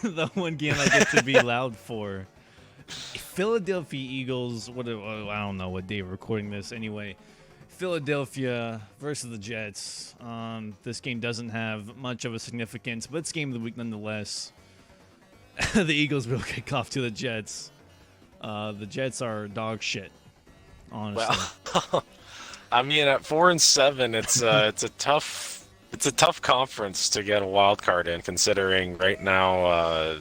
The one game I get to be loud for. Philadelphia Eagles. I don't know what day we're recording this. Anyway, Philadelphia versus the Jets. This game doesn't have much of a significance, but it's game of the week nonetheless. The Eagles will kick off to the Jets. The Jets are dog shit, honestly. Well, I mean, at 4-7, it's a tough conference to get a wild card in, considering right now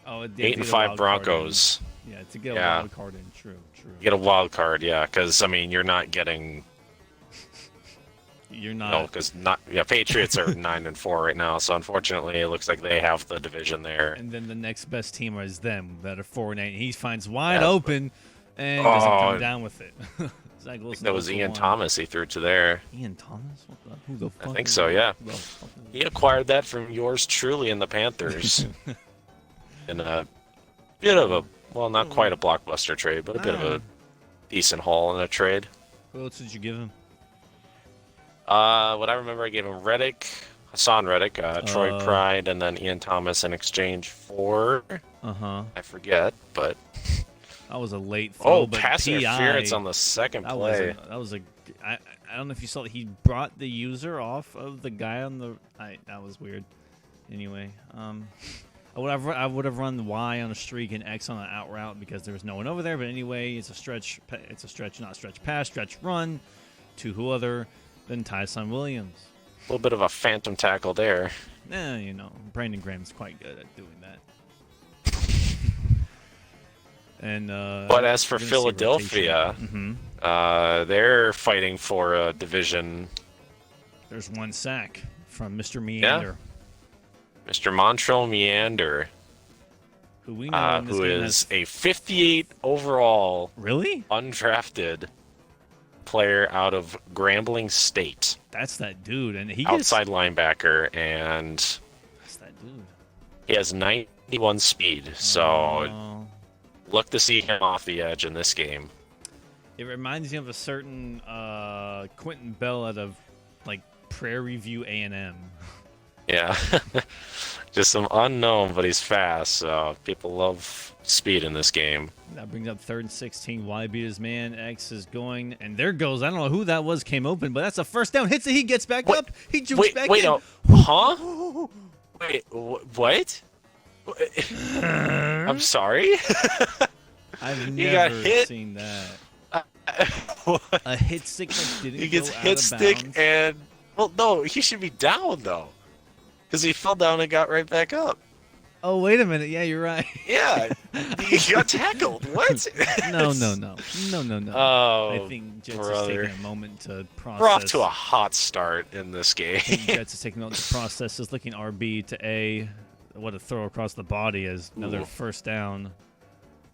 8-5 Broncos. Yeah, to get a wild card in, true. Get a wild card, yeah, because I mean you're not getting. You're not. No, because Patriots are 9-4 right now, so unfortunately it looks like they have the division there. And then the next best team is them that are 4-8. He finds wide open and doesn't come down with it. That was Ian Thomas he threw to there. Ian Thomas? Who the fuck? I think so, yeah. He acquired that from yours truly in the Panthers. In a bit of a, well, not quite a blockbuster trade, but a bit of a decent haul in a trade. What else did you give him? What I remember, I gave him Hassan Reddick, Troy Pride, and then Ian Thomas in exchange for, I forget, but... That was a late throw, but pass interference on the second play. I don't know if you saw it. He brought the user off of the guy on the... that was weird. Anyway, I would have run Y on a streak and X on an out route because there was no one over there. But anyway, it's a stretch, not stretch pass, stretch run to who other than Tyson Williams. A little bit of a phantom tackle there. Brandon Graham's quite good at doing that. And but as for Philadelphia, they're fighting for a division. There's one sack from Mr. Meander. Yeah. Mr. Montrell Meander, who we know who is a 58 overall, really undrafted player out of Grambling State. That's that dude, and he outside linebacker, and that's that dude. He has 91 speed, so look to see him off the edge in this game. It reminds me of a certain Quentin Bell out of like Prairie View A&M. Yeah, just some unknown, but he's fast. So people love speed in this game. That brings up 3rd and 16. Y beat his man. X is going, and there goes. I don't know who that was. Came open, but that's a first down. Hits it. He gets back up. He jumps back in. Huh? Wait, what? I'm sorry. I've never seen that. A hit stick that didn't He gets go hit out of stick bounds. and no, he should be down though, because he fell down and got right back up. Oh, wait a minute. Yeah, you're right. Yeah, he got tackled. What? No. Oh, I think Jets is taking a moment to process. We're off to a hot start in this game. Jets is taking a moment to process. Is looking RB to A. What a throw across the body is another first down.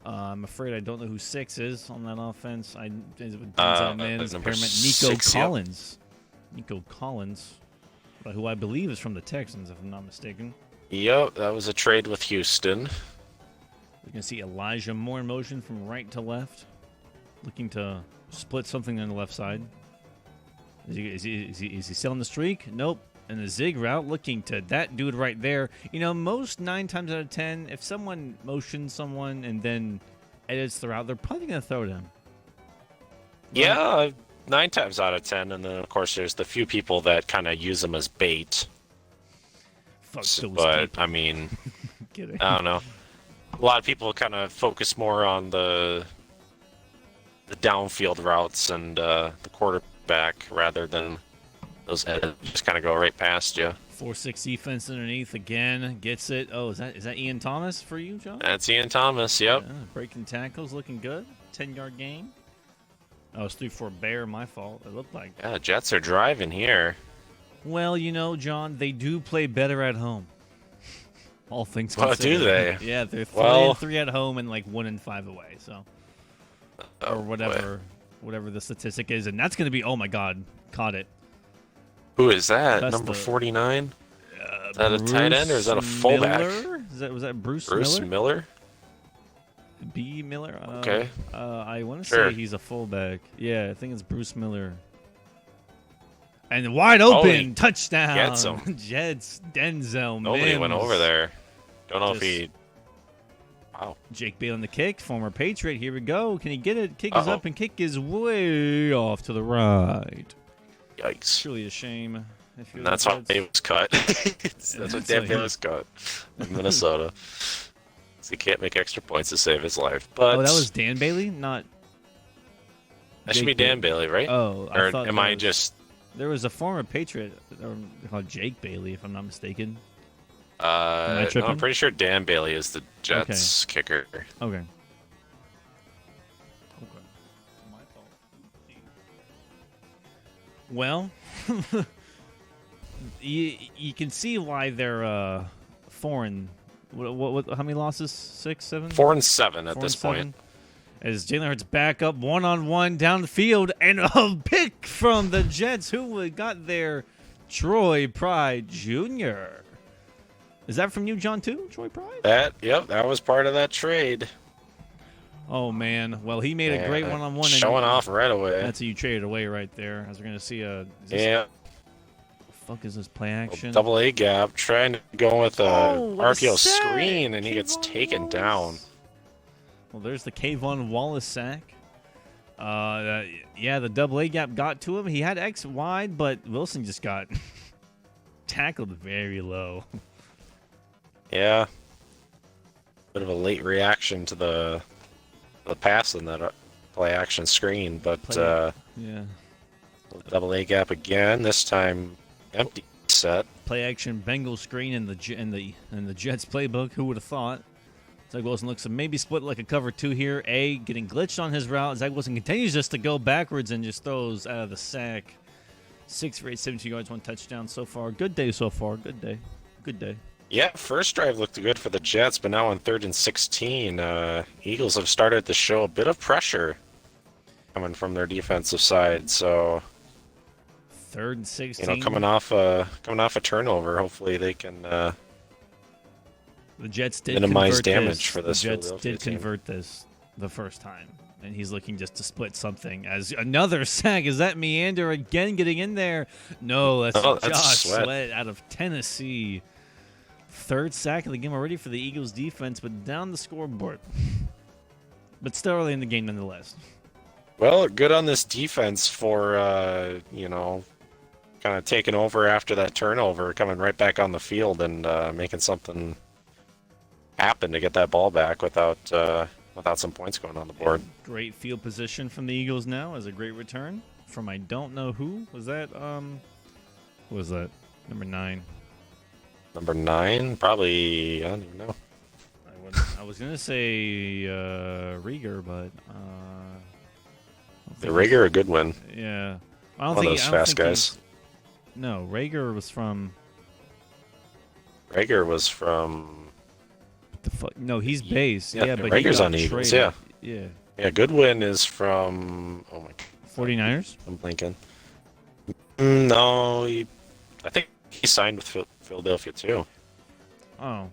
I'm afraid I don't know who 6 is on that offense. Denzel Mims, number Nico 6, Collins. Yep. Nico Collins, who I believe is from the Texans, if I'm not mistaken. Yep, that was a trade with Houston. We can see Elijah Moore in motion from right to left, looking to split something on the left side. Is he still on the streak? Nope. And a zig route, looking to that dude right there. Most 9 times out of 10, if someone motions someone and then edits the route, they're probably going to throw to him. Yeah, 9 times out of 10. And then, of course, there's the few people that kind of use them as bait. Fuck those but, people. I mean, Kidding. I don't know. A lot of people kind of focus more on the downfield routes and the quarterback rather than those edits. Just kind of go right past you. 4-6 defense underneath again. Gets it. Oh, is that Ian Thomas for you, John? That's Ian Thomas, yep. Yeah, breaking tackles, looking good. 10-yard gain. I was 3-4 Bear, my fault. It looked like. Yeah, Jets are driving here. Well, John, they do play better at home. All things considered. Oh, do they? Yeah, they're 3-3 at home and like 1-5 away. So, or whatever the statistic is, and that's going to be. Oh my God, caught it. Who is that? That's Number 49? Is that Bruce a tight end or is that a fullback? Miller? Was that Bruce Miller? B. Miller? Okay. I want to say he's a fullback. Yeah, I think it's Bruce Miller. And wide open touchdown. Gets him. Jets, Denzel Mims. Nobody went over there. Don't know if Just- he. Wow. Jake Bailey on the kick, former Patriot. Here we go. Can he get it? Kick is up and kick is way off to the right. Yikes. Truly a shame. If And that's how Dave was cut. That's what Dan Bailey was cut in Minnesota. So he can't make extra points to save his life. But Oh, that was Dan Bailey, not. that should be Dan Bailey, right? Oh, I or thought am I just? There was a former Patriot called Jake Bailey, if I'm not mistaken. No, I'm tripping? pretty sure Dan Bailey is the Jets kicker. Okay. Well, you can see why they're foreign. What? How many losses? 6, 7? 4 and 7 at 4 this and 7? point. As Jalen Hurts back up 1-on-1 down the field, and a pick from the Jets, who got there, Troy Pride Jr. Is that from you, John, too? Troy Pride? That was part of that trade. Oh, man. Well, he made a great one-on-one. Showing off right away. That's how you traded away right there. As we're going to see Yeah. The fuck is this play action? Double A gap, trying to go with a what a RPO sack! screen, and he gets Kayvon taken Wallace. down. Well, there's the Kayvon Wallace sack. Yeah, the double A gap got to him. He had X wide, but Wilson just got tackled very low. Yeah. Bit of a late reaction to the pass in that play action screen, but Yeah. double A gap again. This time empty set. Play action Bengal screen in the Jets playbook. Who would have thought? Zach Wilson looks to maybe split like a cover 2 here. A getting glitched on his route. Zach Wilson continues just to go backwards and just throws out of the sack. 6 for 8, 72 yards, 1 touchdown so far. Good day so far. Good day. Good day. Yeah, first drive looked good for the Jets, but now on 3rd and 16, Eagles have started to show a bit of pressure coming from their defensive side. So 3rd and 16. coming off a turnover, hopefully they can The Jets did minimize convert damage this. for this The Jets Philadelphia did team. convert this the first time, and he's looking just to split something. As another sack, is that Meander again getting in there? No, that's Josh Sweat out of Tennessee. 3rd sack of the game already for the Eagles defense, but down the scoreboard. But still early in the game nonetheless. Well, good on this defense for kind of taking over after that turnover, coming right back on the field and making something happen to get that ball back without some points going on the board. Great field position from the Eagles now as a great return from I don't know who. Was that who was that? Number 9. Number 9, probably, I don't even know. I was gonna say Rieger, but The Rager, a good win. yeah, I don't One of think those I don't fast think guys. No, Rager was from Rager was from. what the fuck. No, he's base. Yeah, Yeah, but Rager's he got on Eagles, traded. Yeah. Yeah, Goodwin is from. Oh my God, 49ers. I'm blinking. No, I think he signed with Philadelphia too. Oh,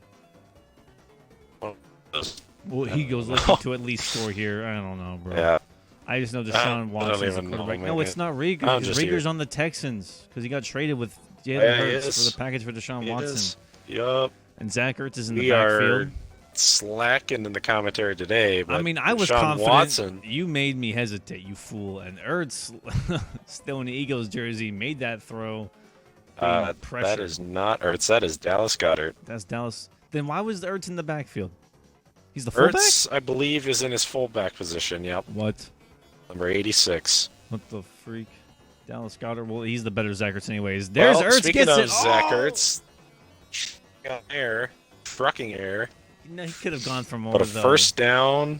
One of those- well, he goes looking to at least score here. I don't know, bro. Yeah. I just know I Deshaun don't Watson's the even know, quarterback. man. No, it's not Rieger. I'm Because just Rieger's here. on the Texans because he got traded with Jalen Yeah, he Hurts is. for the package for Deshaun It Watson. is. Yup. And Zach Ertz is in the We backfield. are slacking in the commentary today. But I mean, I was Deshaun confident. Watson, You made me hesitate, you fool. And Ertz, still in the Eagles jersey, made that throw. that Pressure. is not Ertz. That is Dallas Goedert. That's Dallas. Then why was Ertz in the backfield? He's the fullback? Ertz, I believe, is in his fullback position. Yep, What? number 86. What the freak? Dallas Goddard. Well, he's the better Zach Ertz anyways. There's Well, Ertz speaking gets of it. Zach Oh! Ertz, trucking air. No, he could have gone for more, But a though. first down.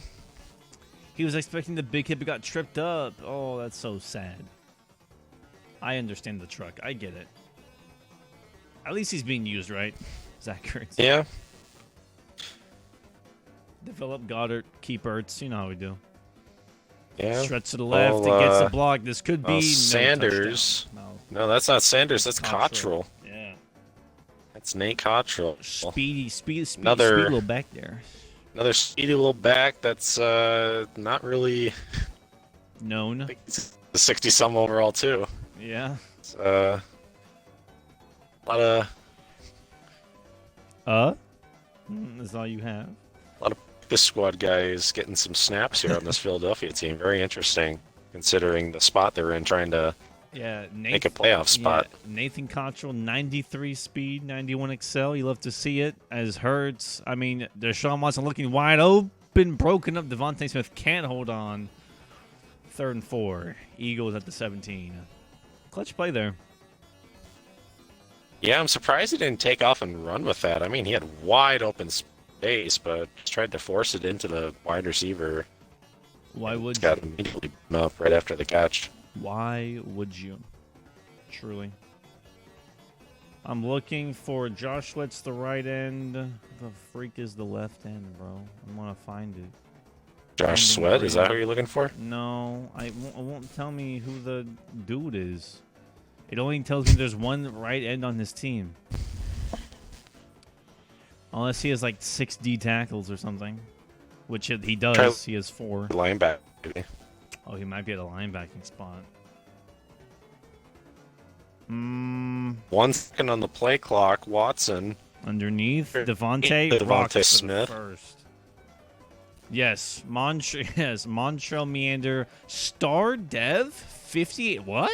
He was expecting the big hit, but got tripped up. Oh, that's so sad. I understand the truck. I get it. At least he's being used, right? Zach Ertz. Yeah. Develop Goddard, keep Ertz. You know how we do. Yeah. Stretch to the left. Well, It gets a block. This could be no Sanders. touchdown. No, that's not Sanders. That's Cottrell. Cottrell. Yeah. That's Nate Cottrell. Speedy Another- little back there. Another speedy little back that's not really Known. the 60-some overall, too. Yeah. It's, a lot of That's all you have. A lot of this squad guys getting some snaps here on this Philadelphia team. Very interesting, considering the spot they're in, trying to make a playoff spot. Yeah, Nathan Cottrell, 93 speed, 91 excel. You love to see it. As Hurts, I mean, Deshaun Watson looking wide open, broken up. Devontae Smith can't hold on. 3rd and 4. Eagles at the 17. Clutch play there. Yeah, I'm surprised he didn't take off and run with that. I mean, he had wide open space, but tried to force it into the wide receiver. Why would got you? immediately up right after the catch. Why would you? Truly. I'm looking for Josh Sweat's the right end. The freak is the left end, bro. I want to find it. Josh Sweat? Is that who you're looking for? No, it won't tell me who the dude is. It only tells me there's one right end on this team. Unless he has like 6 D tackles or something. Which he does. He has 4. Linebacker. Oh, he might be at a linebacking spot. 1 second on the play clock. Watson. Underneath. Devontae Smith. First. Yes. Montrell Meander. Star Dev. 58. What?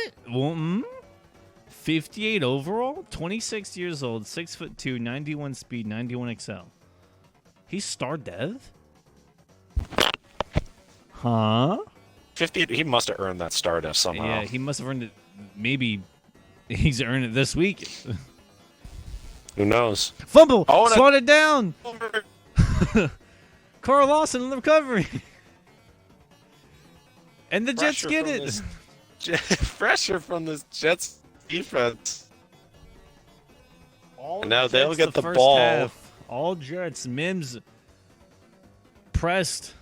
58 overall? 26 years old. 6'2", 91 speed, 91 excel. He's Star Dev? Huh? 50. He must have earned that star dev somehow. Yeah, he must have earned it. Maybe he's earned it this week. Who knows? Fumble! Swatted down! Carl Lawson in the recovery. And the Jets get it. Pressure from this Jets defense. And now they'll get the ball. Half. All Jets. Mims pressed.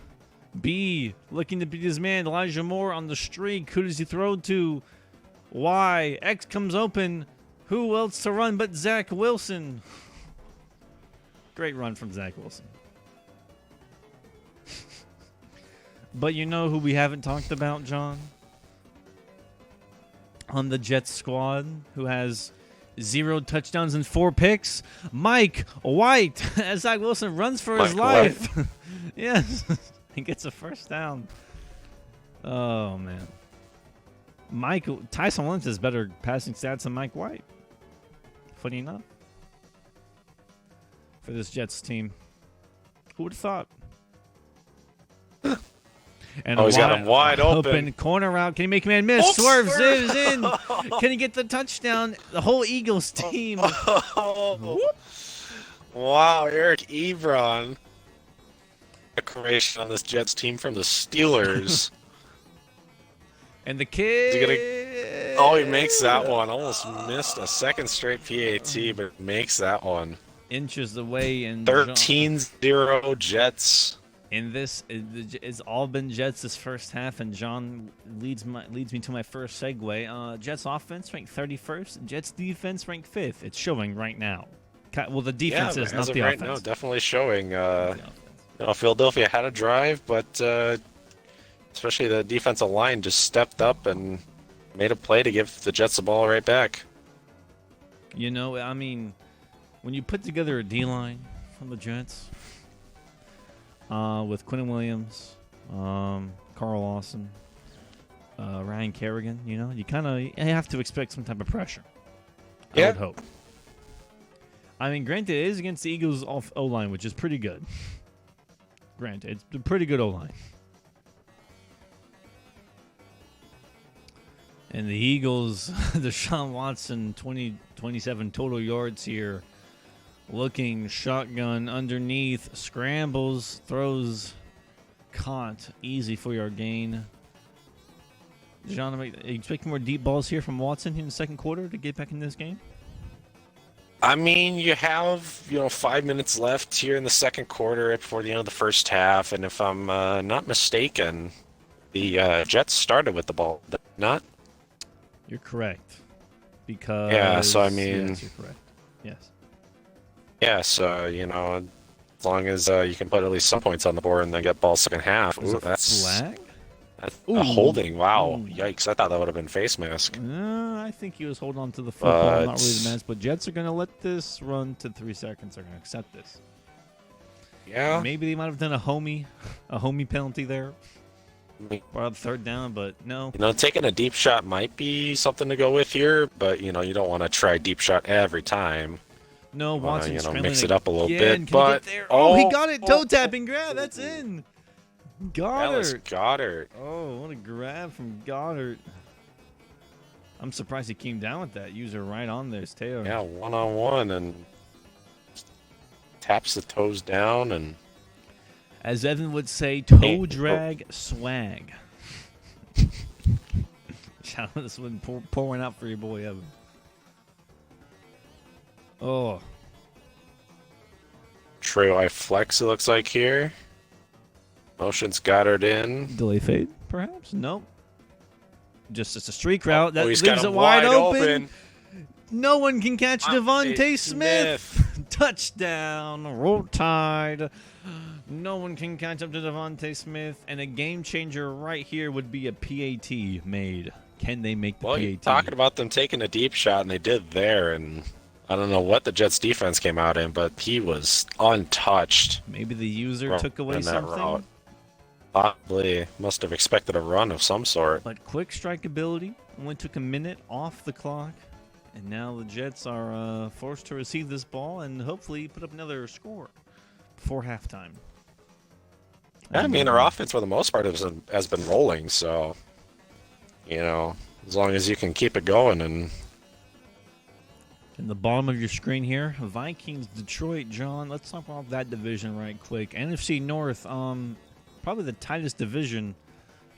B looking to beat his man. Elijah Moore on the streak. Who does he throw to? Y. X comes open. Who else to run but Zach Wilson? Great run from Zach Wilson. But you know who we haven't talked about, John? On the Jets squad, who has 0 touchdowns and 4 picks? Mike White, as Zach Wilson runs for his life. Yes, he gets a first down. Oh, man. Tyson Lynch has better passing stats than Mike White. Funny enough. For this Jets team. Who would have thought? And he's got him wide open. Corner route. Can he make a man miss? Swerves, zips in. Can he get the touchdown? The whole Eagles team. Wow, Eric Ebron. Decoration on this Jets team from the Steelers. And the kid. He makes that one. Almost missed a second straight PAT, but makes that one. Inches away. And 13-0 Jets. In this, it's all been Jets this first half, and John leads me to my first segue. Jets offense ranked 31st, Jets defense ranked 5th. It's showing right now. Well, the defense is not the right offense. No, definitely showing. Philadelphia had a drive, but especially the defensive line just stepped up and made a play to give the Jets the ball right back. You know, I mean, when you put together a D-line from the Jets. With Quinn Williams, Carl Lawson, Ryan Kerrigan, you have to expect some type of pressure. I would hope. I mean, granted, it is against the Eagles' O-line, which is pretty good. Granted, it's a pretty good O-line. And the Eagles, Deshaun Watson, 27 total yards here. Looking shotgun underneath, scrambles, throws, caught, easy 4-yard gain. John, are you expecting more deep balls here from Watson in the second quarter to get back in this game? I mean, you have 5 minutes left here in the second quarter before the end of the first half, and if I'm not mistaken, the Jets started with the ball. Not? You're correct. Because so I mean, yes, you're correct. Yes. Yeah, so, as long as you can put at least some points on the board and then get ball second half. Ooh, that's flag? That's a holding. Wow. Ooh. Yikes. I thought that would have been face mask. I think he was holding on to the football, not really the mask. But Jets are going to let this run to 3 seconds. They're going to accept this. Yeah. Maybe they might have done a homie penalty there. Or up third down, but no. You know, taking a deep shot might be something to go with here, but you know, you don't want to try deep shot every time. No, Watson scrambling mix it up a little again. bit. Can he But get there? Oh, he got it. Toe tapping grab. That's in. Goddard. Goddard. Oh, what a grab from Goddard. I'm surprised he came down with that. User right on there, his tail. Yeah, one-on-one and taps the toes down and. As Evan would say, toe drag swag. Shout out this one, pour one out for your boy Evan. Oh. Trail eye flex, it looks like here. Motion's Goddard in. Delay fade, perhaps? Nope. Just it's a streak route. That he's leaves got it him wide wide open. No one can catch Devontae Smith. Smith. Touchdown. Roll Tide. No one can catch up to Devontae Smith. And a game changer right here would be a PAT made. Can they make the Well, PAT? you're talking about them taking a deep shot, and they did there. And I don't know what the Jets defense came out in, but he was untouched. Maybe the user took away something. Route. Probably must have expected a run of some sort. But quick strike ability. Only took a minute off the clock. And now the Jets are forced to receive this ball and hopefully put up another score before halftime. I mean, our offense for the most part has been rolling, so, you know, as long as you can keep it going. And in the bottom of your screen here, Vikings, Detroit, John. Let's talk about that division right quick. NFC North, probably the tightest division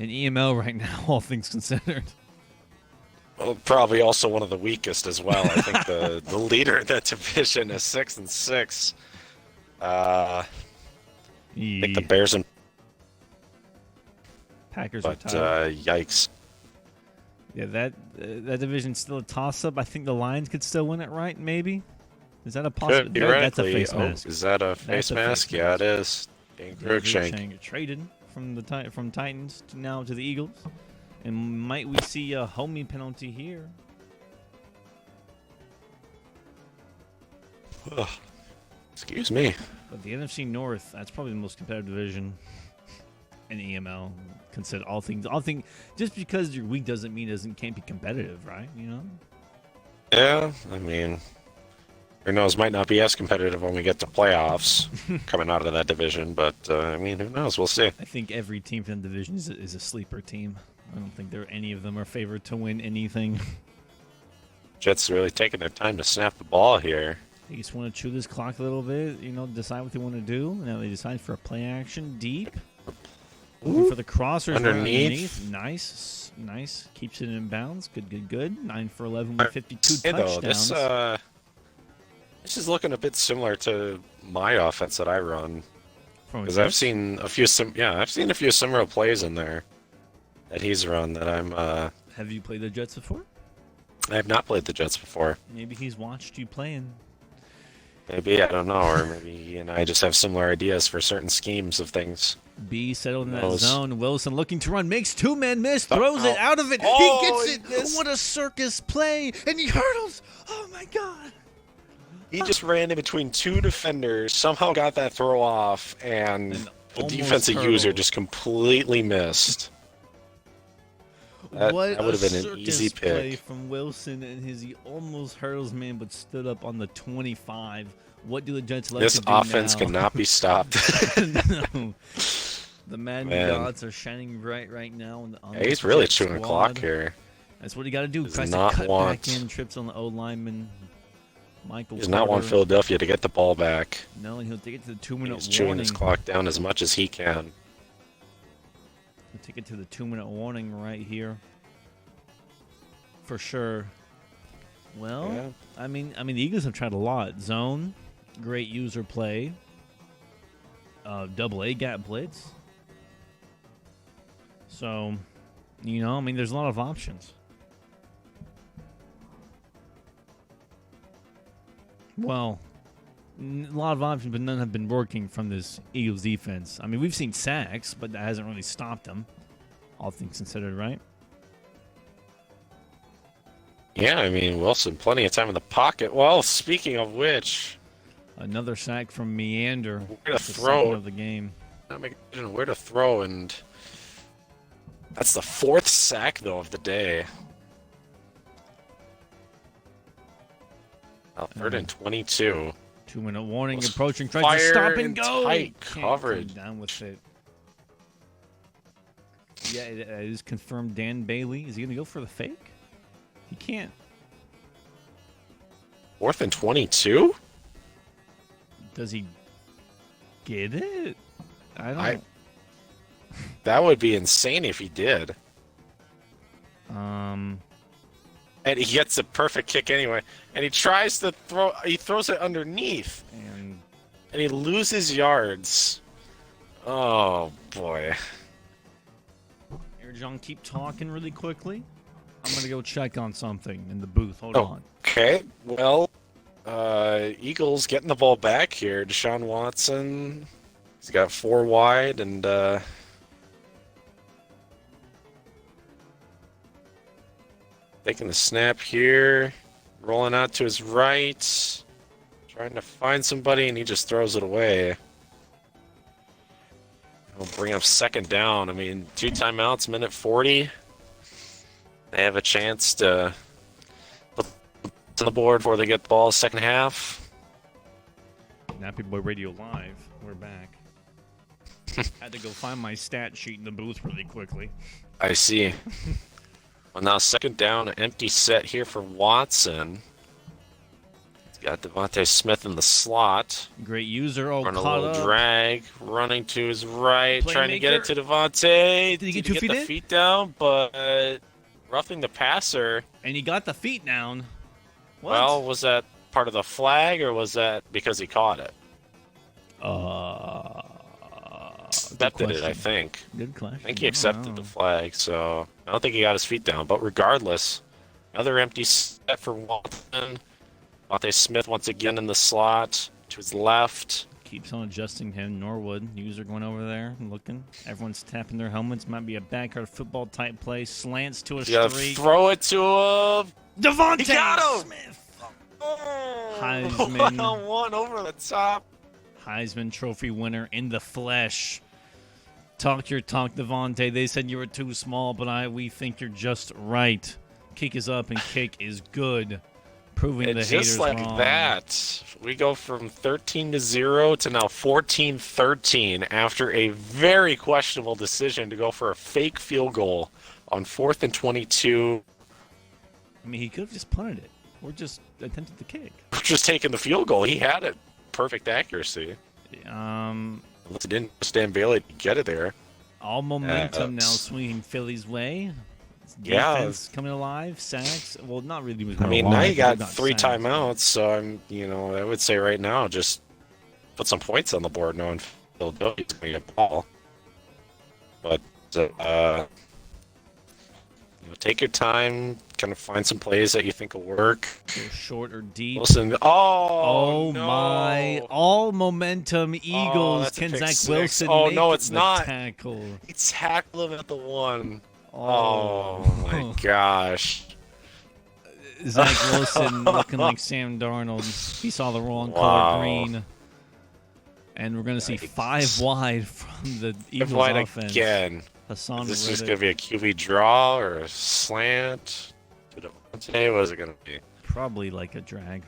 in EML right now, all things considered. Well, probably also one of the weakest as well. I think the leader of that division is 6-6. I think the Bears and Packers but are tied. yikes. Yeah, that division's still a toss-up. I think the Lions could still win it, right? Maybe. Is that a possibility? That's a face mask. Is that a face mask? Yeah, it is. Cruikshank traded from Titans now to the Eagles. And might we see a homie penalty here? Ugh. Excuse me. But the NFC North, that's probably the most competitive division in EML. Consider all things, just because you're weak doesn't mean it can't be competitive, right? You know? Yeah, I mean, who knows? Might not be as competitive when we get to playoffs coming out of that division, but I mean, who knows? We'll see. I think every team from the division is a sleeper team. I don't think any of them are favored to win anything. Jets really taking their time to snap the ball here. They just want to chew this clock a little bit, decide what they want to do. Now they decide for a play action deep. Looking for the crossers underneath. Nice. Keeps it in bounds. Good. 9 for 11 with 52 touchdowns. This is looking a bit similar to my offense that I run. Because I've seen a few similar plays in there that he's run that I'm. Have you played the Jets before? I have not played the Jets before. Maybe he's watched you playing. Maybe, I don't know, or maybe he and I just have similar ideas for certain schemes of things. B settled in that zone. Wilson looking to run, makes two-man miss, throws it out of it. He gets it. What a circus play, and he hurdles. Oh my God. He just ran in between two defenders, somehow got that throw off, and the defensive user just completely missed. That would have been an easy pick. Play from Wilson, and he almost hurdles man, but stood up on the 25. What do the Jets like to do now? This offense cannot be stopped. No. The Madden gods are shining bright right now. He's really chewing the clock here. That's what he got to do. Tries to cut back in, trips on the O lineman. Michael. He does not want Philadelphia to get the ball back. No, and he'll take it to the 2-minute warning. He's chewing his clock down as much as he can. We'll take it to the 2-minute warning right here. For sure. Well, yeah. I mean, the Eagles have tried a lot. Zone, great user play. Double A gap blitz. So, there's a lot of options. Well, a lot of options, but none have been working from this Eagles defense. I mean, we've seen sacks, but that hasn't really stopped them, all things considered, right? Yeah, I mean, Wilson, plenty of time in the pocket. Well, speaking of which, Another sack from Meander. Where to The throw. second of the game. Not making a decision where to throw, and that's the 4th sack, though, of the day. Now, 3rd and 22. 2-minute warning Was approaching. Tries to stop and go. Tight Can't coverage. come down with it. Yeah, it is confirmed. Dan Bailey. Is he going to go for the fake? He can't. 4th and 22? Does he get it? I don't. That would be insane if he did. And he gets a perfect kick anyway. And he tries to throw. He throws it underneath. And he loses yards. Oh, boy. here, John, keep talking really quickly. I'm going to go check on something in the booth. Hold on. Okay, well, Eagles getting the ball back here. Deshaun Watson, he's got 4 wide, and taking the snap here, rolling out to his right, trying to find somebody, and he just throws it away. He'll bring up 2nd down. I mean, 2 timeouts, minute 40. They have a chance to put on the board before they get the ball second half. Nappy Boy Radio Live. We're back. Had to go find my stat sheet in the booth really quickly. I see. Well, now 2nd down, an empty set here for Watson. He's got Devontae Smith in the slot. Great user. Oh, Run a caught little up. drag, running to his right, trying to get it Playmaker. to Devontae. Did he get 2 feet the in? feet down? But roughing the passer. And he got the feet down. What? Well, was that part of the flag, or was that because he caught it? Accepted it, I think. Good question. I think he accepted the flag, so I don't think he got his feet down. But regardless, another empty set for Watson. Devontae Smith once again in the slot to his left. Keeps on adjusting him. Norwood, user going over there and looking. Everyone's tapping their helmets. Might be a backyard football type play. Slants to a You gotta streak. throw it to him. Devontae He got him! Smith. Oh, Heisman. 1-on-1 over the top. Heisman Trophy winner in the flesh. Talk your talk, Devontae. They said you were too small, but we think you're just right. Kick is up and kick is good. Proving It's the haters just like wrong. that. We go from 13-0 to now 14-13 after a very questionable decision to go for a fake field goal on 4th and 22. I mean, he could have just punted it or just attempted the kick. Just taking the field goal. He had it. Perfect accuracy. Unless it didn't stand Bailey to get it there. All momentum now swinging Philly's way. Yeah. Defense coming alive. Sacks. Well, not really. I mean, now you got 3 timeouts, so I would say right now just put some points on the board knowing Philadelphia's going to get the ball. But, take your time, kind of find some plays that you think will work. Go short or deep. Wilson, Oh no. my! All momentum Eagles. that's a Can pick Zach 6. Wilson Oh, make no, it's the not. tackle? He tackled him at the 1. Oh, Oh my gosh. Zach Wilson looking like Sam Darnold. He saw the wrong color Wow. green. And we're going to see 5 wide from the Eagles Wide offense. again. Hassan Is this just Reddick. going to be a QB draw or a slant? To Devontae? What is it going to be? Probably like a drag.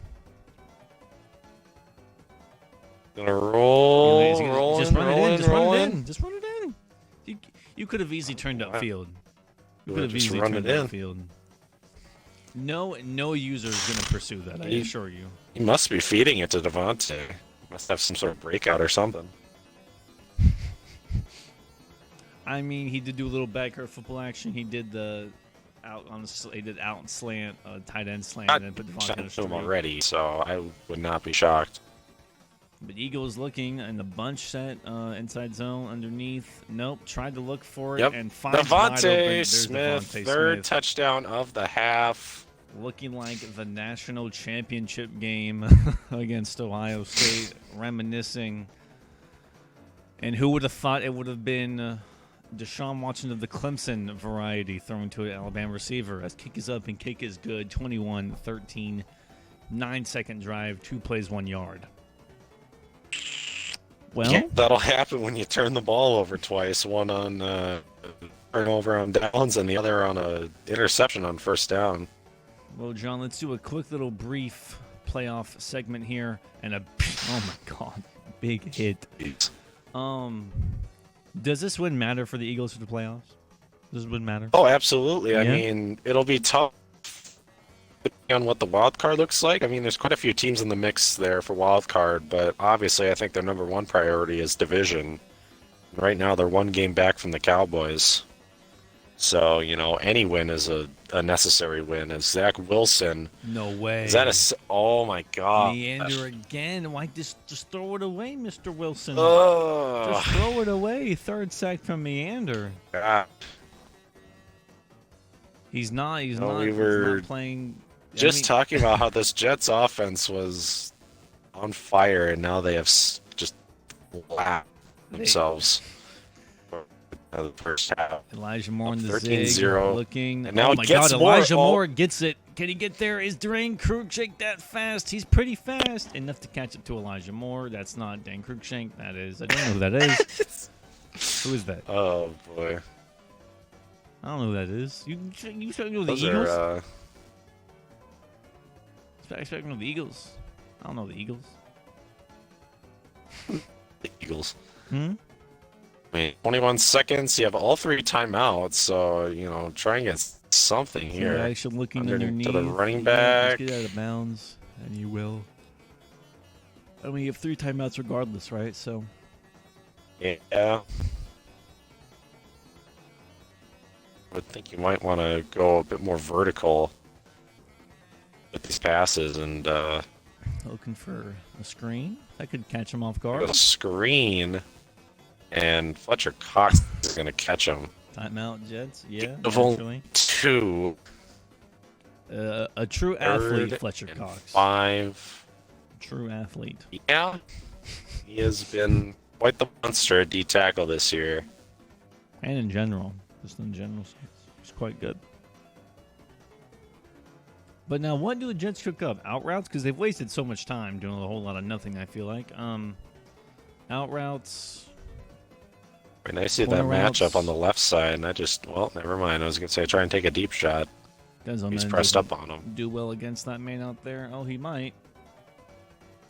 Gonna roll, rolling, just run it rolling, in. Just rolling. run it in. Just run it in. You could have easily turned upfield. You could have Just easily run turned it in. upfield. No user is going to pursue that, I assure you. He must be feeding it to Devontae. Must have some sort of breakout or something. I mean, he did do a little backyard football action. He did the out on the he did out and slant, tight end slant, and then put Devontae on the Sent to street. him already, so I would not be shocked. But Eagles looking in the bunch set, inside zone underneath. Nope, tried to look for it Yep. and finds wide open. Devontae There's Smith, Devontae third Smith. touchdown of the half. Looking like the national championship game against Ohio State, reminiscing. And who would have thought it would have been Deshaun Watson of the Clemson variety throwing to an Alabama receiver as kick is up and kick is good. 21-13, 9-second drive, 2 plays, 1 yard. Well, that'll happen when you turn the ball over twice. One on turnover on downs, and the other on a interception on first down. well, John, let's do a quick little brief playoff segment here, and oh my God, big hit. Jeez. Does this win matter for the Eagles for the playoffs? Does this win matter? Oh, absolutely. Yeah? I mean, it'll be tough depending on what the wild card looks like. I mean, there's quite a few teams in the mix there for wild card, but obviously I think their number one priority is division. Right now they're one game back from the Cowboys. So, any win is a necessary win. And Zach Wilson... No way. Is that oh my God. Meander again. Why just throw it away, Mr. Wilson? Oh. Just throw it away. Third sack from Meander. God. He's not playing... Just talking about how this Jets offense was on fire, and now they have just lapped themselves for the first half. Elijah Moore in the 13-0. zig, looking. And now oh my God, more. Elijah Moore gets it. Can he get there? Is Dane Cruikshank that fast? He's pretty fast. Enough to catch up to Elijah Moore. That's not Dan Cruikshank. That is. I don't know who that is. Who is that? Oh, boy. I don't know who that is. You know the Those Eagles? are... Expect to know the Eagles. I don't know the Eagles. the Eagles. Hmm? I mean, 21 seconds. You have all three timeouts, so, try and get something here. You're actually looking underneath. To the running Yeah, back. just get out of bounds, and you will. I mean, you have 3 timeouts regardless, right? So. Yeah. I would think you might want to go a bit more vertical with these passes and Looking for a screen that could catch him off a guard. screen, and Fletcher Cox is going to catch him. Timeout, Jets. Yeah, Of only naturally. 2. A true athlete, Fletcher Cox. 5. True athlete. Yeah. He has been quite the monster at D-tackle this year. And in general. Just in general, he's quite good. But now, what do the Jets cook up? Out routes? Because they've wasted so much time doing a whole lot of nothing, I feel like. Out routes. I mean, I see that Corner routes. matchup on the left side, and never mind. I was going to say try and take a deep shot. He's pressed up on him. Do well against that man out there. Oh, he might.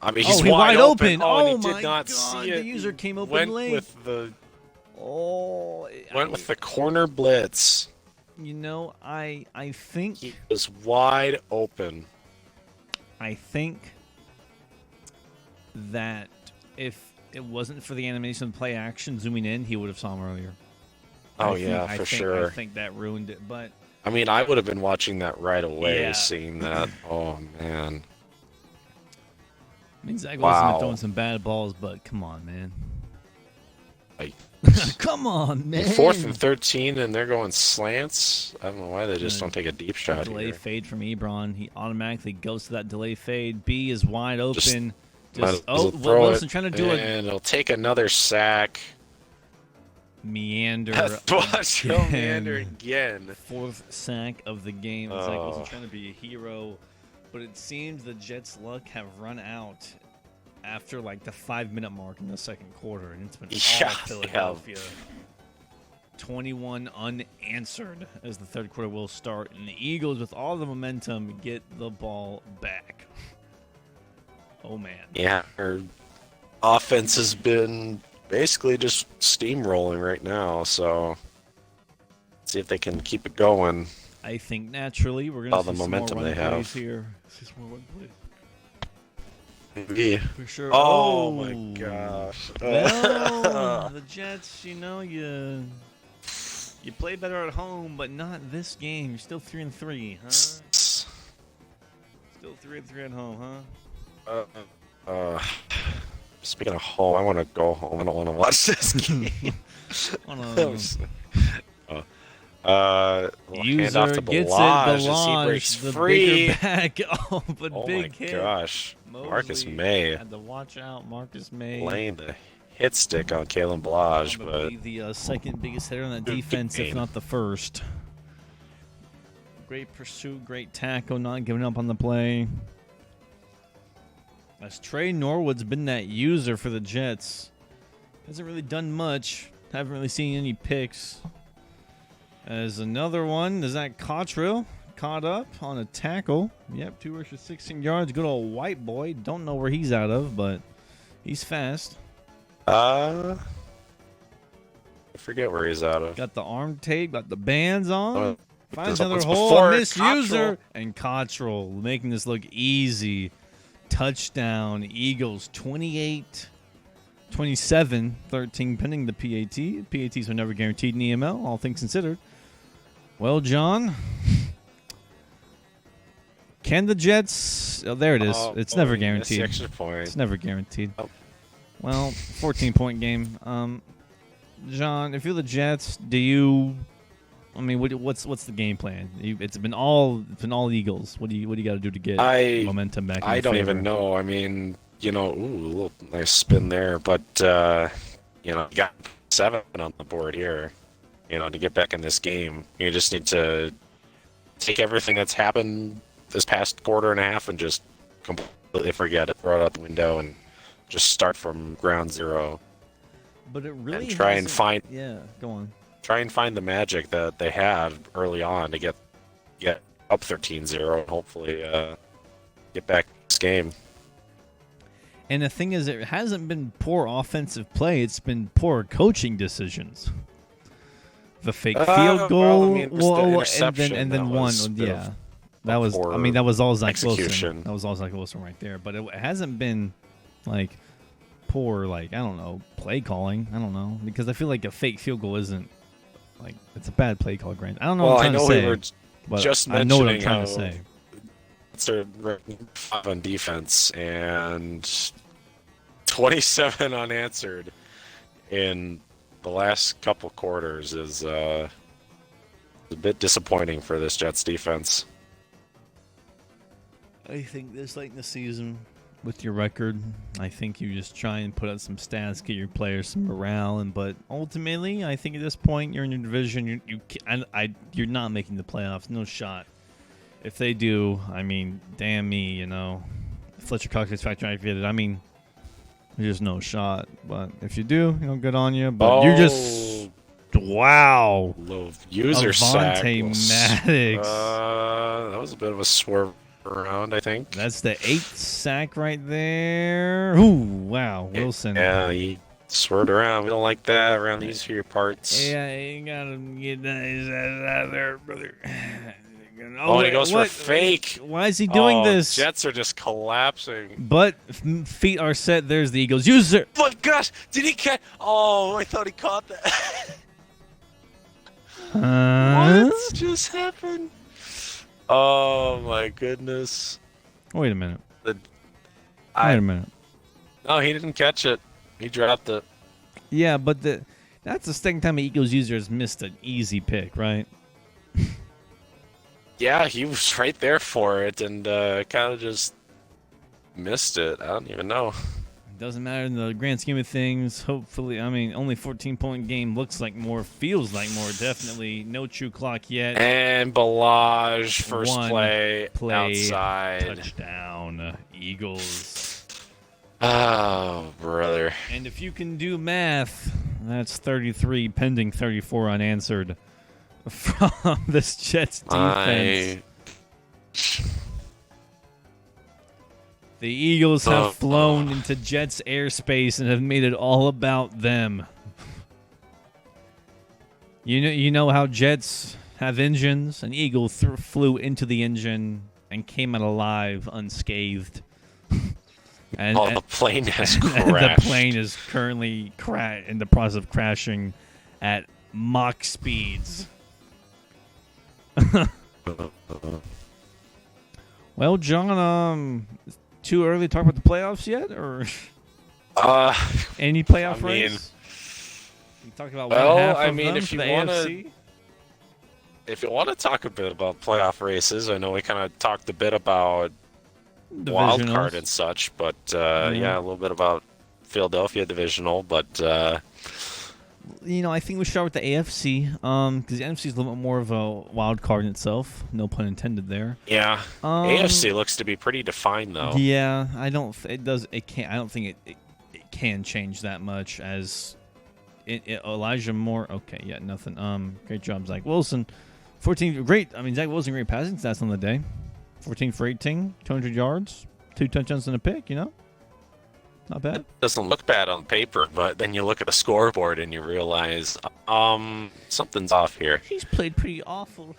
I mean, he's wide open. Oh, and my he did not God. see it. The user came open Went late. with the Went with the corner blitz. I think He was wide open. I think that if it wasn't for the animation play action zooming in, he would have saw him earlier. For sure. I think that ruined it, but I mean, I would have been watching that right away, Yeah. seeing that. Oh man. I mean, Zach Wow. Wilson's been throwing some bad balls, but come on, man. Like, Come on, man. 4th and 13, and they're going slants. I don't know why they just don't take a deep shot Delay here. fade from Ebron. He automatically goes to that delay fade. B is wide open. Might as well throw Wilson it, trying to do it. and it'll take another sack. Meander. Meander again. 4th sack of the game. Zach Oh. Wilson trying to be a hero, but it seems the Jets' luck have run out after like the 5-minute mark in the second quarter, and it's been all Philadelphia. 21 unanswered as the third quarter will start, and the Eagles, with all the momentum, get the ball back. Oh man. Yeah, our offense has been basically just steamrolling right now, so see if they can keep it going. I think naturally we're All gonna the see some momentum more run they have. plays here. See some more run plays. Yeah. For sure. Oh my gosh. Well, the Jets, you play better at home, but not this game. You're still 3-3, huh? Still 3-3 at home, huh? Speaking of home, I want to go home. I don't want to watch this game. Hand off User to gets Balaj it. as he Balaj, breaks the free. bigger back. Oh, but Oh big my hit. gosh. Marcus Mosley May had to watch out. Marcus May. laying the hit stick on Kalen Balaj, but Probably the second biggest hitter on that defense, if not the first. Great pursuit, great tackle, not giving up on the play. As Trey Norwood's been that user for the Jets. Hasn't really done much. Haven't really seen any picks. As another one, is that Cottrell caught up on a tackle. Yep, 2 rushes, 16 yards. Good old white boy. Don't know where he's out of, but he's fast. I forget where he's out of. Got the arm tape, got the bands on. Finds another was hole, before misuser, and Cottrell making this look easy. Touchdown, Eagles 28-27, pending the PAT. PATs were never guaranteed in EML, all things considered. Well, John, can the Jets... Oh, there it is. It's never guaranteed. Extra point. It's never guaranteed. Oh. Well, 14-point game. John, if you're the Jets, do you... I mean, what's the game plan? It's been all Eagles. What do you got to do to get momentum back? I don't even know. I mean, a little nice spin there, but you got 7 on the board here. To get back in this game, you just need to take everything that's happened this past quarter and a half and just completely forget it, throw it out the window, and just start from ground zero. But it really and try and find. Yeah, go on. Try and find the magic that they had early on to get up 13-0 and hopefully get back this game. And the thing is, it hasn't been poor offensive play. It's been poor coaching decisions. The fake field goal, and then one. Yeah, that was. I mean, that was all Zach Wilson. That was all Zach Wilson right there. But it hasn't been like poor, I don't know, play calling. I don't know, because I feel like a fake field goal isn't. It's a bad play call, Grant. I don't know what I'm trying to say. We were just I know what I'm mentioning trying to say. Started 5 on defense and 27 unanswered in the last couple quarters is a bit disappointing for this Jets defense. I think this late in the season, with your record, I think you just try and put out some stats, get your players some morale, but ultimately, I think at this point you're in your division. You're not making the playoffs. No shot. If they do, I mean, damn me, Fletcher Cox gets factory activated. I mean, there's no shot. But if you do, good on you. But you just wow. Low user sack. Maddox. That was a bit of a swerve around, I think. That's the 8th sack right there. Ooh, wow, Wilson. Yeah, he swerved around. We don't like that around these few parts. Yeah, you gotta get his ass out of there, brother. Oh, and he goes for a fake. Why is he doing this? Jets are just collapsing. But feet are set. There's the Eagles. User. Oh my gosh! Did he catch? Oh, I thought he caught that. What just happened? Oh my goodness! Wait a minute. Wait a minute. No, he didn't catch it. He dropped it. Yeah, but that's the second time an Eagles user has missed an easy pick, right? Yeah, he was right there for it and kind of just missed it. I don't even know. It doesn't matter in the grand scheme of things. Hopefully, I mean, only 14-point game looks like more, feels like more. Definitely no true clock yet. And Balaj, first play outside. Touchdown, Eagles. Oh, brother. And if you can do math, that's 33, pending 34 unanswered. From this Jets defense. The Eagles have flown into Jets airspace and have made it all about them. You know how Jets have engines? An Eagle flew into the engine and came out alive unscathed. The plane has crashed. The plane is currently in the process of crashing at Mach speeds. Well, John, too early to talk about the playoffs yet, or any playoff race? You talked about one half of them if for you the want AFC. If you want to talk a bit about playoff races, I know we kind of talked a bit about wild card and such, but yeah, a little bit about Philadelphia divisional, but. I think we start with the AFC, because the NFC is a little bit more of a wild card in itself. No pun intended there. Yeah, AFC looks to be pretty defined though. Yeah, I don't think it can change that much, as Elijah Moore. Okay, yeah, nothing. Great job, Zach Wilson. 14, great. I mean, Zach Wilson, great passing stats on the day. 14 for 18, 200 yards, 2 touchdowns and a pick. Not bad. It doesn't look bad on paper, but then you look at the scoreboard and you realize, something's off here. He's played pretty awful.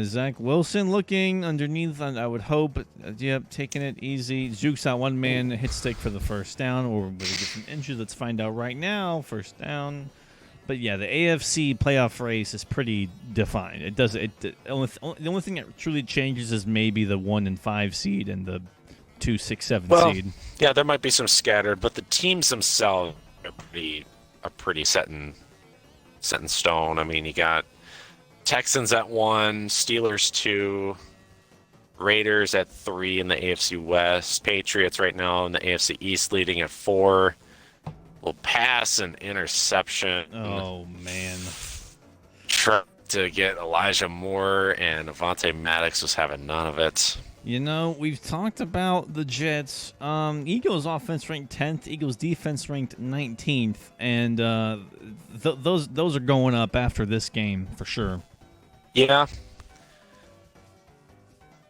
Zach Wilson looking underneath, I would hope. Yep, taking it easy. Jukes out one man, hit stick for the first down, or will he get some injuries? Let's find out right now. First down. But yeah, the AFC playoff race is pretty defined. The only thing that truly changes is maybe the 1 and 5 seed and the 2, 6, 7 seed. Yeah, there might be some scattered, but the teams themselves are pretty set in stone. I mean, you got Texans at 1, Steelers 2, Raiders at 3 in the AFC West, Patriots right now in the AFC East leading at 4. Will pass an interception. Oh, man. Try to get Elijah Moore, and Avonte Maddox was having none of it. We've talked about the Jets. Eagles offense ranked 10th, Eagles defense ranked 19th, and those are going up after this game for sure. Yeah.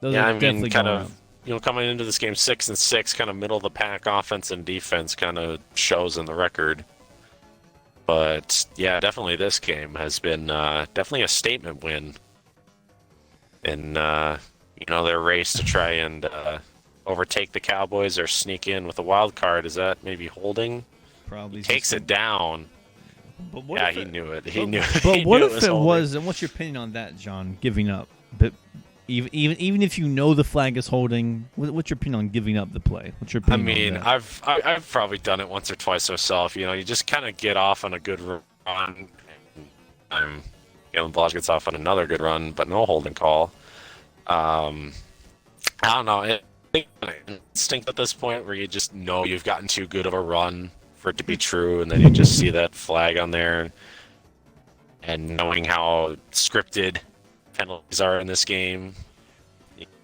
Those are definitely kind going of up. Coming into this game 6-6, kind of middle of the pack offense and defense kind of shows in the record. But yeah, definitely this game has been definitely a statement win. And their race to try and overtake the Cowboys or sneak in with a wild card. Is that maybe holding? Probably. He takes it down. But he knew it. He knew. But what if it was? And what's your opinion on that, John? Giving up, but even if you know the flag is holding, what's your opinion on giving up the play? What's your opinion? I mean, on that? I've probably done it once or twice myself. You just kind of get off on a good run. Galen Balaj gets off on another good run, but no holding call. I don't know. I think an instinct at this point where you just know you've gotten too good of a run for it to be true, and then you just see that flag on there, and knowing how scripted penalties are in this game,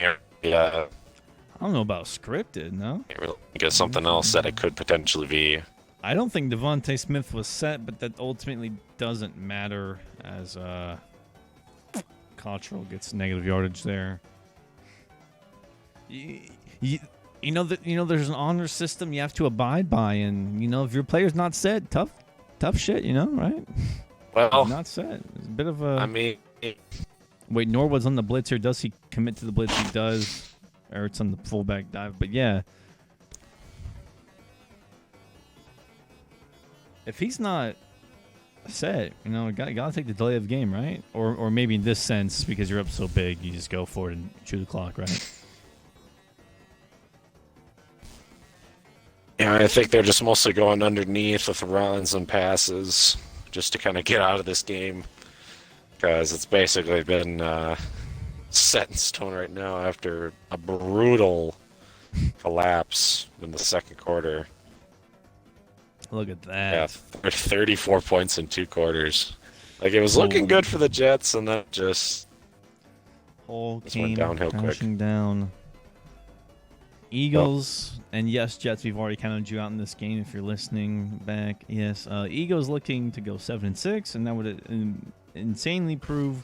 I don't know about scripted. No, you really think of something else that it could potentially be. I don't think Devontae Smith was set, but that ultimately doesn't matter as Cottrell gets negative yardage there. There's an honor system you have to abide by, and if your player's not set, tough shit, right? Well, not set. It's a bit of a. I mean, wait, Norwood's on the blitz here. Does he commit to the blitz? He does. Or it's on the fullback dive, but yeah. If he's not set, you gotta take the delay of game, right? Or maybe in this sense, because you're up so big, you just go for it and chew the clock, right? Yeah, I think they're just mostly going underneath with runs and passes just to kind of get out of this game, because it's basically been set in stone right now after a brutal collapse in the second quarter. Look at that. Yeah, 34 points in 2 quarters. Like, it was looking good for the Jets, and then just whole went game downhill crashing down. Eagles, and yes, Jets, we've already counted you out in this game if you're listening back. Yes, Eagles looking to go 7-6, and that would insanely prove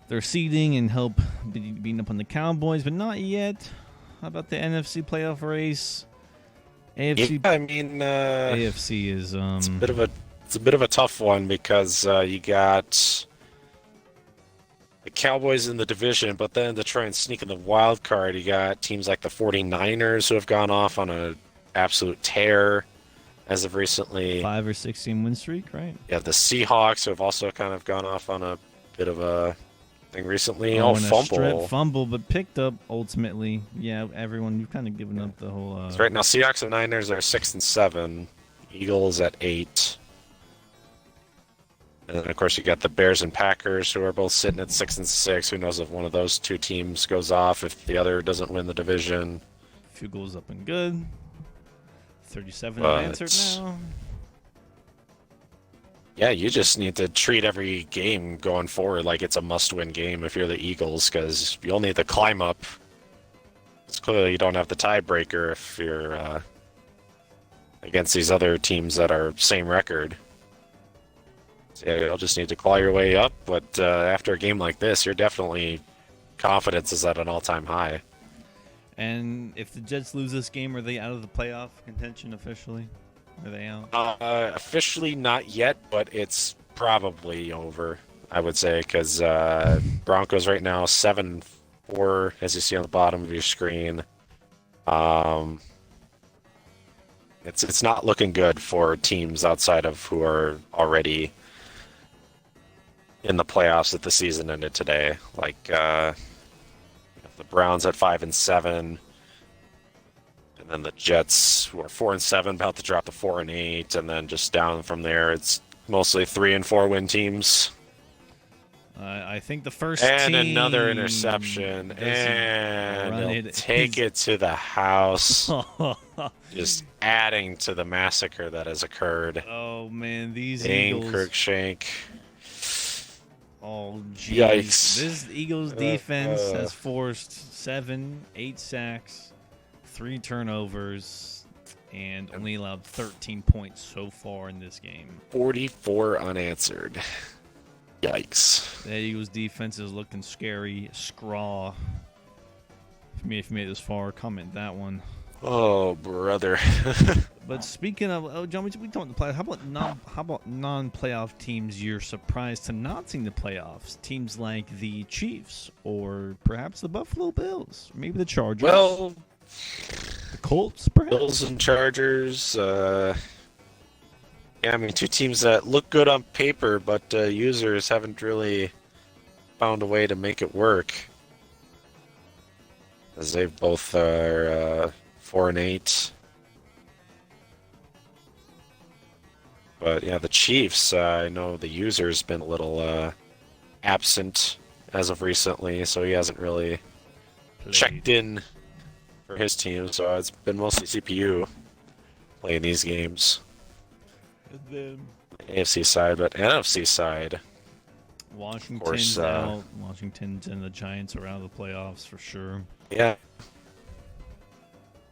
their seeding and help beating up on the Cowboys, but not yet. How about the NFC playoff race? AFC. Yeah, I mean, AFC is it's a bit of a tough one because you got the Cowboys in the division, but then to try and sneak in the wild card, you got teams like the 49ers who have gone off on an absolute tear as of recently. 5 or 6 game win streak, right? Yeah, the Seahawks who have also kind of gone off on a bit of a thing recently. Fumble, but picked up ultimately. Yeah, everyone, you've kind of given up the whole. So right now, Seahawks and Niners are 6-7, Eagles at 8, and then of course you got the Bears and Packers who are both sitting at 6-6. Who knows if one of those two teams goes off if the other doesn't win the division? Few goals up and good. 37 unanswered now. Yeah, you just need to treat every game going forward like it's a must-win game if you're the Eagles, because you'll need to climb up. It's clearly you don't have the tiebreaker if you're against these other teams that are same record. So yeah, you'll just need to claw your way up, but after a game like this, you're definitely confidence is at an all-time high. And if the Jets lose this game, are they out of the playoff contention officially? Are they out? Officially not yet, but it's probably over, I would say, because Broncos right now 7-4, as you see on the bottom of your screen. It's not looking good for teams outside of who are already in the playoffs that the season ended today. Like the Browns at 5-7. And then the Jets, who are 4-7, about to drop to 4-8, and then just down from there, it's mostly 3-4 win teams. I think the first and team another interception, and they'll take it to the house, just adding to the massacre that has occurred. Oh man, these Dane Eagles! Cruikshank. Oh jeez. Yikes! This Eagles defense has forced 7-8 sacks, 3 turnovers, and only allowed 13 points so far in this game. 44 unanswered. Yikes. The Eagles defense is looking scary. Scraw. If you made it this far, comment that one. Oh, brother. But speaking of, John, we talked the playoffs. How about non-playoff teams you're surprised to not see in the playoffs? Teams like the Chiefs or perhaps the Buffalo Bills, maybe the Chargers. Well, the Colts, perhaps. Bills and Chargers. Yeah, I mean, 2 teams that look good on paper, but users haven't really found a way to make it work. As they both are 4-8. But yeah, the Chiefs, I know the user's been a little absent as of recently, so he hasn't really checked in for his team, so it's been mostly CPU playing these games. And then AFC side, but NFC side. Washington's out. Washington's and the Giants are out of the playoffs for sure. Yeah.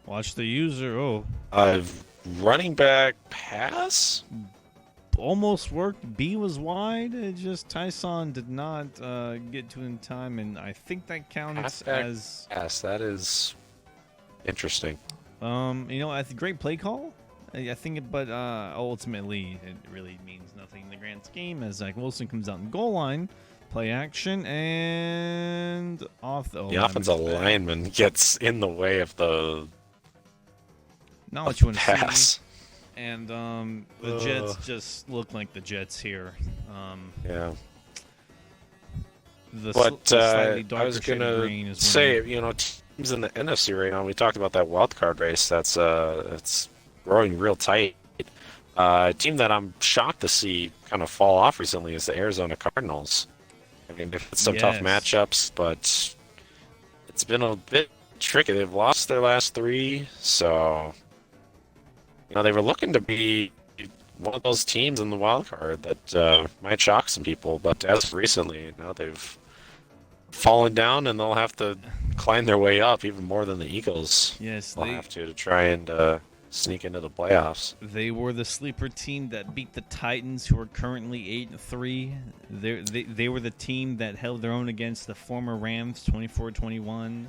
Watch the user. Running back pass? Almost worked. B was wide. It just Tyson did not get to it in time, and I think that counts as. Yes, that is interesting. I think great play call. I think it, but ultimately it really means nothing in the grand scheme as Zach Wilson comes out in goal line, play action, and off the offensive lineman gets in the way of the not what you want to pass. See. And the Jets just look like the Jets here. Yeah. But I was gonna say, teams in the NFC right now. We talked about that wild card race. That's it's growing real tight. A team that I'm shocked to see kind of fall off recently is the Arizona Cardinals. I mean, they've had some tough matchups, but it's been a bit tricky. They've lost their last 3, so they were looking to be one of those teams in the wild card that might shock some people. But as of recently, they've fallen down, and they'll have to climb their way up even more than the Eagles. Yes, they'll have to try and sneak into the playoffs. They were the sleeper team that beat the Titans, who are currently 8-3. They were the team that held their own against the former Rams, 24-21.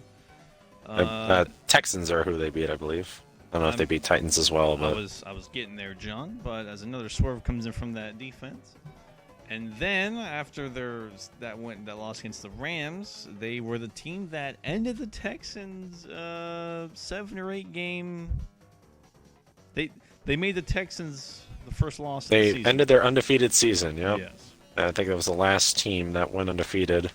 Texans are who they beat, I believe. I don't know if they beat Titans as well, but I was getting there, John. But as another swerve comes in from that defense, and then after that loss against the Rams, they were the team that ended the Texans' 7 or 8 game. They made the Texans the first loss of the season. They ended their undefeated season, yep. Yes. I think that was the last team that went undefeated.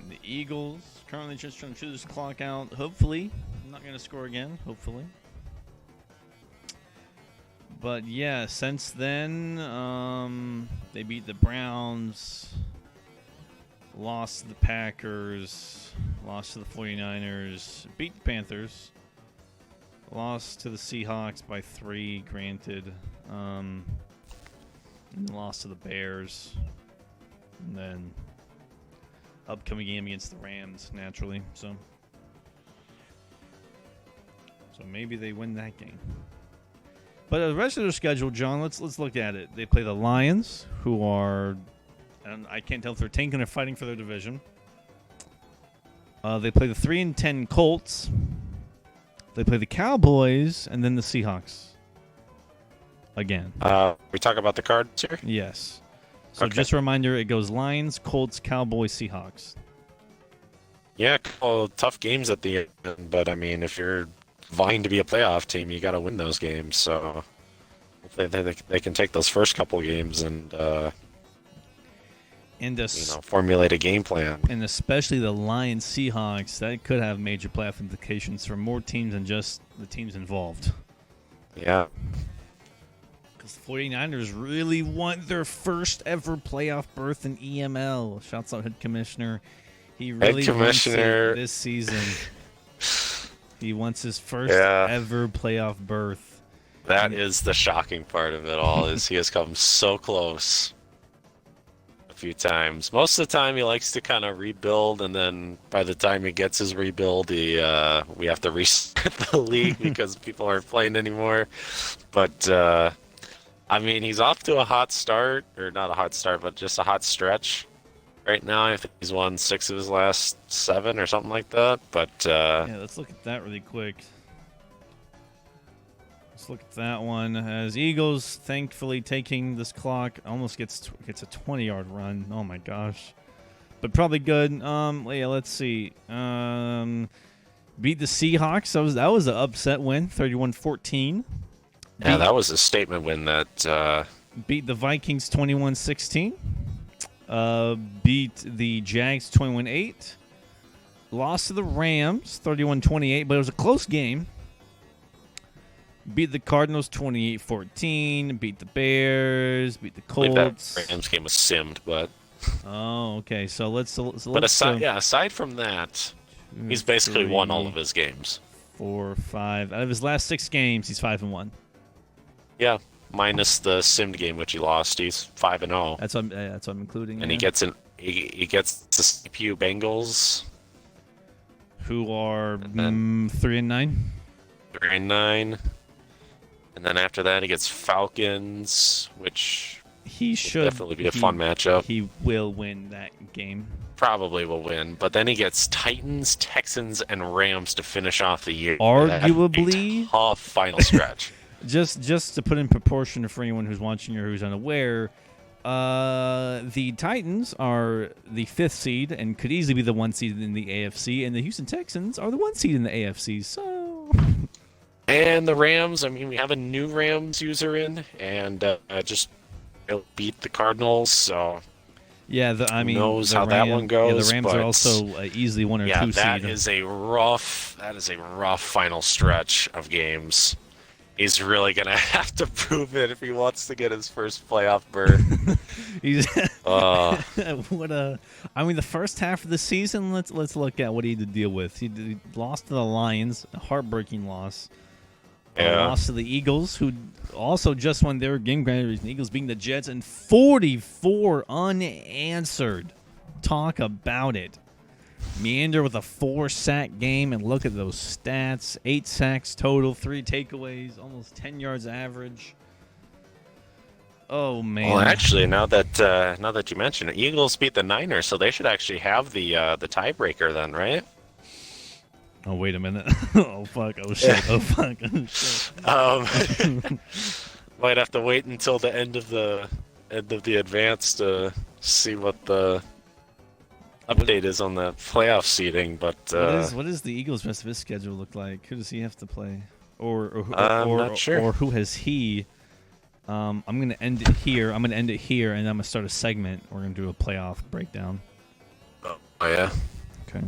And the Eagles currently just trying to chew this clock out. Hopefully. I'm not going to score again, hopefully. But yeah, since then, they beat the Browns, lost to the Packers, lost to the 49ers, beat the Panthers. Lost to the Seahawks by 3, granted. And lost to the Bears. And then upcoming game against the Rams, naturally. So maybe they win that game. But the rest of their schedule, John, let's look at it. They play the Lions, who are, and I can't tell if they're tanking or fighting for their division. They play the 3-10 Colts. They play the Cowboys, and then the Seahawks. Again. We talk about the cards here? Yes. So Okay. just a reminder, it goes Lions, Colts, Cowboys, Seahawks. Yeah, tough games at the end, but I mean, if you're vying to be a playoff team, you got to win those games. So hopefully they can take those first couple games and formulate a game plan. And especially the Lions Seahawks, that could have major playoff implications for more teams than just the teams involved. Yeah. Because the 49ers really want their first ever playoff berth in EML. Shouts out head commissioner. He really wants it this season. He wants his first ever playoff berth. That is the shocking part of it all, is he has come so close a few times. Most of the time he likes to kind of rebuild, and then by the time he gets his rebuild, we have to restart the league because people aren't playing anymore. But, I mean, he's off to a hot start, or not a hot start, but just a hot stretch. Right now, I think he's won 6 of his last 7 or something like that. But yeah, let's look at that really quick. Let's look at that one. As Eagles, thankfully, taking this clock, almost gets a 20-yard run. Oh my gosh, but probably good. Yeah, let's see. Beat the Seahawks. That was an upset win, 31-14. Yeah, that was a statement win. That beat the Vikings 21-16. Beat the Jags 21-8. Lost to the Rams 31-28, but it was a close game. Beat the Cardinals 28-14. Beat the Bears. Beat the Colts. That Rams game was simmed, but. Oh, okay. So let's. But aside from that, he's basically won all of his games. 4, 5 out of his last 6 games. He's 5-1. Yeah. Minus the simmed game, which he lost, he's 5-0. That's what I'm including. And he gets the CPU Bengals, who are 3-9. 3-9, and then after that he gets Falcons, which he should definitely be a fun matchup. He will win that game. Probably will win, but then he gets Titans, Texans, and Rams to finish off the year. Arguably, a tough final stretch. Just to put in proportion for anyone who's watching or who's unaware, the Titans are the 5th seed and could easily be the 1 seed in the AFC, and the Houston Texans are the 1 seed in the AFC. So, and the Rams, I mean, we have a new Rams user in, and just beat the Cardinals. So, yeah, who knows how that one goes? Yeah, the Rams are also easily 1 or 2 seed. Yeah, that is a rough final stretch of games. He's really gonna have to prove it if he wants to get his first playoff berth. I mean, the first half of the season. Let's look at what he had to deal with. He lost to the Lions, a heartbreaking loss. Lost to the Eagles, who also just won their game. Granted, the Eagles beating the Jets, and 44 unanswered. Talk about it. Meander with a 4-sack game, and look at those stats: 8 sacks total, 3 takeaways, almost 10 yards average. Oh man! Well, actually, now that you mention it, Eagles beat the Niners, so they should actually have the tiebreaker then, right? Oh wait a minute! Oh fuck! Oh shit! Oh fuck! Oh, shit. Might have to wait until the end of the advance to see what the update is on the playoff seeding, but what does the Eagles' rest of his schedule look like? Who does he have to play, or not sure. Or who has he? I'm gonna end it here. And I'm gonna start a segment. We're gonna do a playoff breakdown. Oh yeah. Okay.